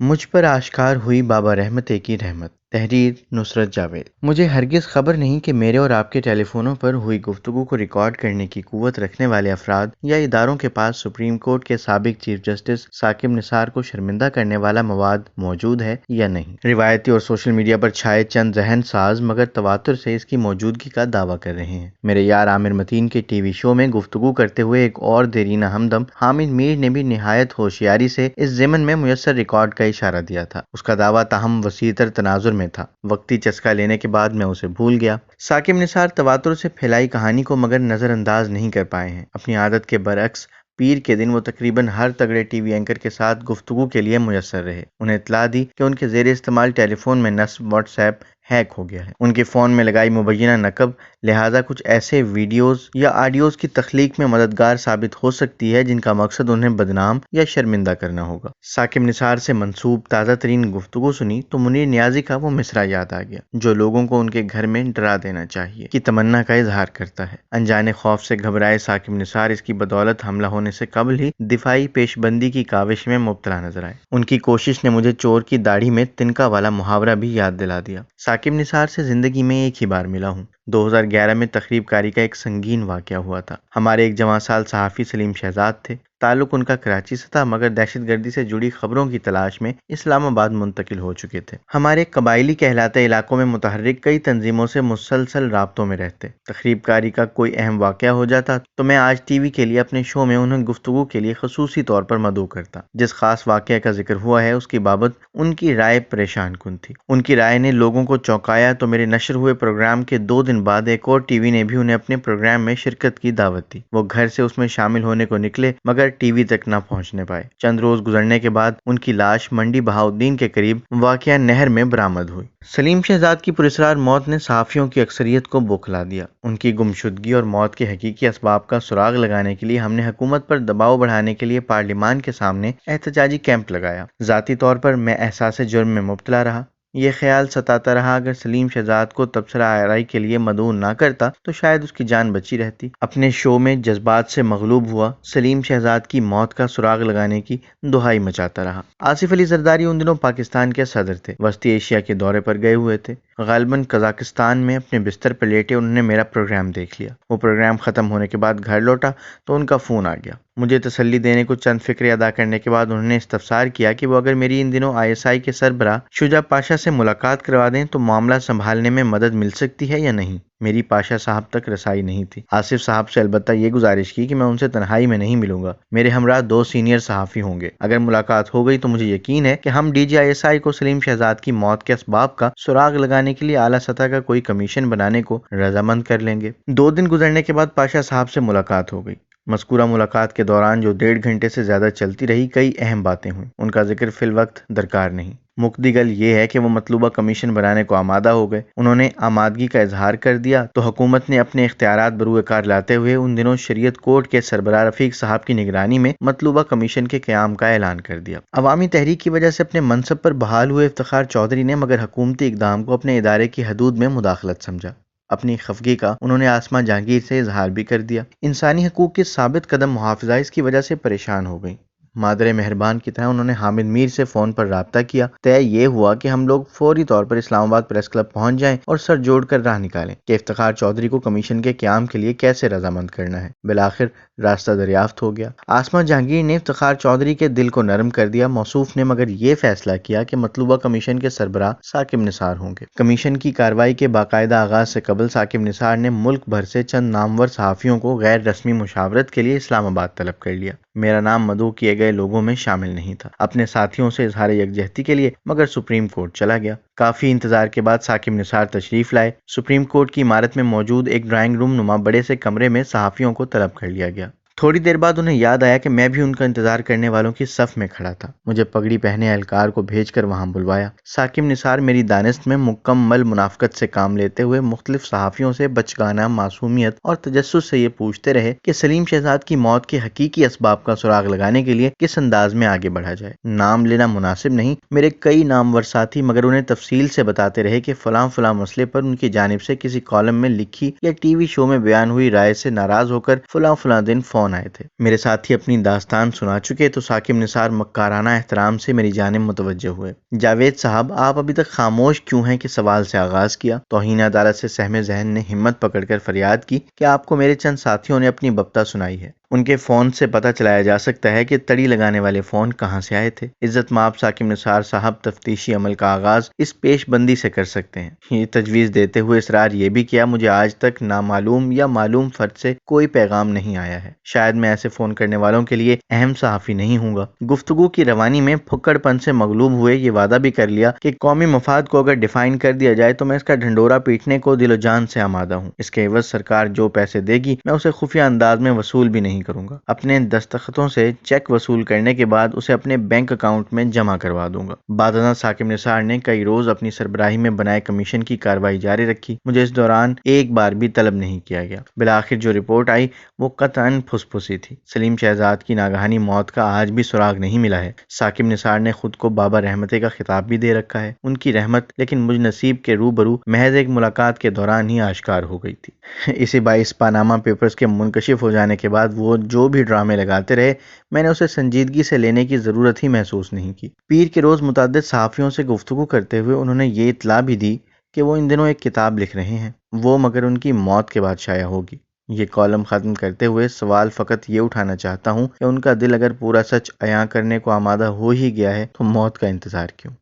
مجھ پر آشکار ہوئی بابا رحمت کی رحمت۔ تحریر نصرت جاوید۔ مجھے ہرگز خبر نہیں کہ میرے اور آپ کے ٹیلی فونوں پر ہوئی گفتگو کو ریکارڈ کرنے کی قوت رکھنے والے افراد یا اداروں کے پاس سپریم کورٹ کے سابق چیف جسٹس ثاقب نثار کو شرمندہ کرنے والا مواد موجود ہے یا نہیں۔ روایتی اور سوشل میڈیا پر چھائے چند ذہن ساز مگر تواتر سے اس کی موجودگی کا دعویٰ کر رہے ہیں۔ میرے یار عامر متین کے ٹی وی شو میں گفتگو کرتے ہوئے ایک اور دیرینہ ہمدم حامد میر نے بھی نہایت ہوشیاری سے اس ضمن میں میسر ریکارڈ کا اشارہ دیا تھا۔ اس کا دعویٰ تاہم وسیع تر تناظر میں تھا۔ وقتی چسکا لینے کے بعد میں اسے بھول گیا۔ ثاقب نثار تواتر سے پھیلائی کہانی کو مگر نظر انداز نہیں کر پائے ہیں۔ اپنی عادت کے برعکس پیر کے دن وہ تقریباً ہر تگڑے ٹی وی اینکر کے ساتھ گفتگو کے لیے میسر رہے۔ انہیں اطلاع دی کہ ان کے زیر استعمال ٹیلی فون میں نصب واٹس ایپ ہیک ہو گیا ہے۔ ان کے فون میں لگائی مبینہ نقب لہٰذا کچھ ایسے ویڈیوز یا آڈیوز کی تخلیق میں مددگار ثابت ہو سکتی ہے جن کا مقصد انہیں بدنام یا شرمندہ کرنا ہوگا۔ ثاقب نثار سے منسوب تازہ ترین گفتگو سنی تو منیر نیازی کا وہ مصرع یاد آ گیا جو لوگوں کو ان کے گھر میں ڈرا دینا چاہیے کی تمنا کا اظہار کرتا ہے۔ انجانے خوف سے گھبرائے ثاقب نثار اس کی بدولت حملہ ہونے سے قبل ہی دفاعی پیش بندی کی کاوش میں مبتلا نظر آئے۔ ان کی کوشش نے مجھے چور کی داڑھی میں تنکا والا محاورہ بھی یاد دلا دیا۔ ثاقب نثار سے زندگی میں ایک ہی بار ملا ہوں۔ 2011 میں تقریب کاری کا ایک سنگین واقعہ ہوا تھا۔ ہمارے ایک جواں سال صحافی سلیم شہزاد تھے۔ تعلق ان کا کراچی سے تھا مگر دہشت گردی سے جڑی خبروں کی تلاش میں اسلام آباد منتقل ہو چکے تھے۔ ہمارے قبائلی کہلاتے علاقوں میں متحرک کئی تنظیموں سے مسلسل رابطوں میں رہتے۔ تقریب کاری کا کوئی اہم واقعہ ہو جاتا تو میں آج ٹی وی کے لیے اپنے شو میں انہیں گفتگو کے لیے خصوصی طور پر مدعو کرتا۔ جس خاص واقعہ کا ذکر ہوا ہے اس کی بابت ان کی رائے پریشان کن تھی۔ ان کی رائے نے لوگوں کو چونکایا تو میرے نشر ہوئے پروگرام کے 2 دن بعد ایک اور ٹی وی نے بھی انہیں اپنے پروگرام میں شرکت کی دعوت دی۔ وہ گھر سے اس میں شامل ہونے کو نکلے مگر ٹی وی تک نہ پہنچنے پائے۔ چند روز گزرنے کے بعد ان کی لاش منڈی بہاؤالدین کے قریب واقع نہر میں برآمد ہوئی۔ سلیم شہزاد کی پراسرار موت نے صحافیوں کی اکثریت کو بوکھلا دیا۔ ان کی گمشدگی اور موت کے حقیقی اسباب کا سراغ لگانے کے لیے ہم نے حکومت پر دباؤ بڑھانے کے لیے پارلیمان کے سامنے احتجاجی کیمپ لگایا۔ ذاتی طور پر میں احساس جرم میں مبتلا رہا۔ یہ خیال ستاتا رہا اگر سلیم شہزاد کو تبصرہ آرائی کے لیے مدعو نہ کرتا تو شاید اس کی جان بچی رہتی۔ اپنے شو میں جذبات سے مغلوب ہوا سلیم شہزاد کی موت کا سراغ لگانے کی دہائی مچاتا رہا۔ آصف علی زرداری ان دنوں پاکستان کے صدر تھے۔ وسطی ایشیا کے دورے پر گئے ہوئے تھے۔ غالباً قزاقستان میں اپنے بستر پر لیٹے انہوں نے میرا پروگرام دیکھ لیا۔ وہ پروگرام ختم ہونے کے بعد گھر لوٹا تو ان کا فون آ گیا۔ مجھے تسلی دینے کو چند فکرے ادا کرنے کے بعد انہوں نے استفسار کیا کہ وہ اگر میری ان دنوں ISI کے سربراہ شجاع پاشا سے ملاقات کروا دیں تو معاملہ سنبھالنے میں مدد مل سکتی ہے یا نہیں۔ میری پاشا صاحب تک رسائی نہیں تھی۔ آصف صاحب سے البتہ یہ گزارش کی کہ میں ان سے تنہائی میں نہیں ملوں گا، میرے ہمراہ 2 سینئر صحافی ہوں گے۔ اگر ملاقات ہو گئی تو مجھے یقین ہے کہ ہم DGISI کو سلیم شہزاد کی موت کے اسباب کا سراغ لگانے کے لیے اعلیٰ سطح کا کوئی کمیشن بنانے کو رضامند کر لیں گے۔ 2 دن گزرنے کے بعد پاشا صاحب سے ملاقات ہو گئی۔ مذکورہ ملاقات کے دوران جو 1.5 گھنٹے سے زیادہ چلتی رہی کئی اہم باتیں ہوئیں۔ ان کا ذکر فی الوقت درکار نہیں۔ مقدی گل یہ ہے کہ وہ مطلوبہ کمیشن بنانے کو آمادہ ہو گئے۔ انہوں نے آمادگی کا اظہار کر دیا تو حکومت نے اپنے اختیارات بروئے کار لاتے ہوئے ان دنوں شریعت کورٹ کے سربراہ رفیق صاحب کی نگرانی میں مطلوبہ کمیشن کے قیام کا اعلان کر دیا۔ عوامی تحریک کی وجہ سے اپنے منصب پر بحال ہوئے افتخار چودھری نے مگر حکومتی اقدام کو اپنے ادارے کی حدود میں مداخلت سمجھا۔ اپنی خفگی کا انہوں نے آسماں جہانگیر سے اظہار بھی کر دیا۔ انسانی حقوق کی ثابت قدم محافظہ اس کی وجہ سے پریشان ہو گئی۔ مادر مہربان کی طرح انہوں نے حامد میر سے فون پر رابطہ کیا۔ طے یہ ہوا کہ ہم لوگ فوری طور پر اسلام آباد پریس کلب پہنچ جائیں اور سر جوڑ کر راہ نکالیں کہ افتخار چودھری کو کمیشن کے قیام کے لیے کیسے رضامند کرنا ہے۔ بالآخر راستہ دریافت ہو گیا۔ آسماں جہانگیر نے افتخار چودھری کے دل کو نرم کر دیا۔ موصوف نے مگر یہ فیصلہ کیا کہ مطلوبہ کمیشن کے سربراہ ثاقب نثار ہوں گے۔ کمیشن کی کارروائی کے باقاعدہ آغاز سے قبل ثاقب نثار نے ملک بھر سے چند نامور صحافیوں کو غیر رسمی مشاورت کے لیے اسلام آباد طلب کر لیا۔ میرا نام مدعو کیے گئے لوگوں میں شامل نہیں تھا۔ اپنے ساتھیوں سے اظہار یکجہتی کے لیے مگر سپریم کورٹ چلا گیا۔ کافی انتظار کے بعد ثاقب نثار تشریف لائے۔ سپریم کورٹ کی عمارت میں موجود ایک ڈرائنگ روم نما بڑے سے کمرے میں صحافیوں کو طلب کر لیا گیا۔ تھوڑی دیر بعد انہیں یاد آیا کہ میں بھی ان کا انتظار کرنے والوں کی صف میں کھڑا تھا۔ مجھے پگڑی پہنے اہلکار کو بھیج کر وہاں بلوایا۔ ثاقب نثار میری دانست میں مکمل منافقت سے کام لیتے ہوئے مختلف صحافیوں سے بچگانہ معصومیت اور تجسس سے یہ پوچھتے رہے کہ سلیم شہزاد کی موت کے حقیقی اسباب کا سراغ لگانے کے لیے کس انداز میں آگے بڑھا جائے۔ نام لینا مناسب نہیں، میرے کئی نامور ساتھی مگر انہیں تفصیل سے بتاتے رہے کہ فلاں فلاں مسئلے پر ان کی جانب سے کسی کالم میں لکھی یا ٹی وی شو میں بیان ہوئی رائے سے ناراض ہو کر فلاں فلاں دن فون فون آئے تھے۔ میرے ساتھی اپنی داستان سنا چکے تو ثاقب نثار مکارانہ احترام سے میری جانب متوجہ ہوئے۔ جاوید صاحب، آپ ابھی تک خاموش کیوں ہیں؟ کہ سوال سے آغاز کیا۔ توہین عدالت سے سہمے ذہن نے ہمت پکڑ کر فریاد کی کہ آپ کو میرے چند ساتھیوں نے اپنی ببتا سنائی ہے۔ ان کے فون سے پتہ چلایا جا سکتا ہے کہ تڑی لگانے والے فون کہاں سے آئے تھے۔ عزت مآب ثاقب نثار صاحب تفتیشی عمل کا آغاز اس پیش بندی سے کر سکتے ہیں۔ یہ تجویز دیتے ہوئے اصرار یہ بھی کیا، مجھے آج تک نامعلوم یا معلوم فرد سے کوئی پیغام نہیں آیا ہے۔ شاید میں ایسے فون کرنے والوں کے لیے اہم صحافی نہیں ہوں گا۔ گفتگو کی روانی میں پھکڑ پن سے مغلوب ہوئے یہ وعدہ بھی کر لیا کہ قومی مفاد کو اگر ڈیفائن کر دیا جائے تو میں اس کا ڈھنڈورا پیٹنے کو دل و جان سے آمادہ ہوں۔ اس کے عوض سرکار جو پیسے دے گی میں اسے خفیہ انداز میں وصول بھی نہیں کروں گا۔ اپنے دستخطوں سے چیک وصول کرنے کے بعد اسے اپنے بینک اکاؤنٹ میں جمع کروا دوں گا۔ بعد ازاں ثاقب نثار نے کئی روز اپنی سربراہی میں بنائے کمیشن کی کارروائی جاری رکھی۔ مجھے اس دوران ایک بار بھی طلب نہیں کیا گیا۔ بالآخر جو رپورٹ آئی وہ قطعاً پھس پھسی تھی۔ سلیم شہزاد کی ناگہانی موت کا آج بھی سراغ نہیں ملا ہے۔ ثاقب نثار نے خود کو بابا رحمتے کا خطاب بھی دے رکھا ہے۔ ان کی رحمت لیکن مجھ نصیب کے روبرو محض ایک ملاقات کے دوران ہی آشکار ہو گئی تھی۔ اسی باعث پاناما پیپرز کے منکشف ہو جانے کے بعد وہ جو بھی ڈرامے لگاتے رہے میں نے اسے سنجیدگی سے لینے کی ضرورت ہی محسوس نہیں کی۔ پیر کے روز متعدد صحافیوں سے گفتگو کرتے ہوئے انہوں نے یہ اطلاع بھی دی کہ وہ ان دنوں ایک کتاب لکھ رہے ہیں، وہ مگر ان کی موت کے بعد شائع ہوگی۔ یہ کالم ختم کرتے ہوئے سوال فقط یہ اٹھانا چاہتا ہوں کہ ان کا دل اگر پورا سچ عیاں کرنے کو آمادہ ہو ہی گیا ہے تو موت کا انتظار کیوں؟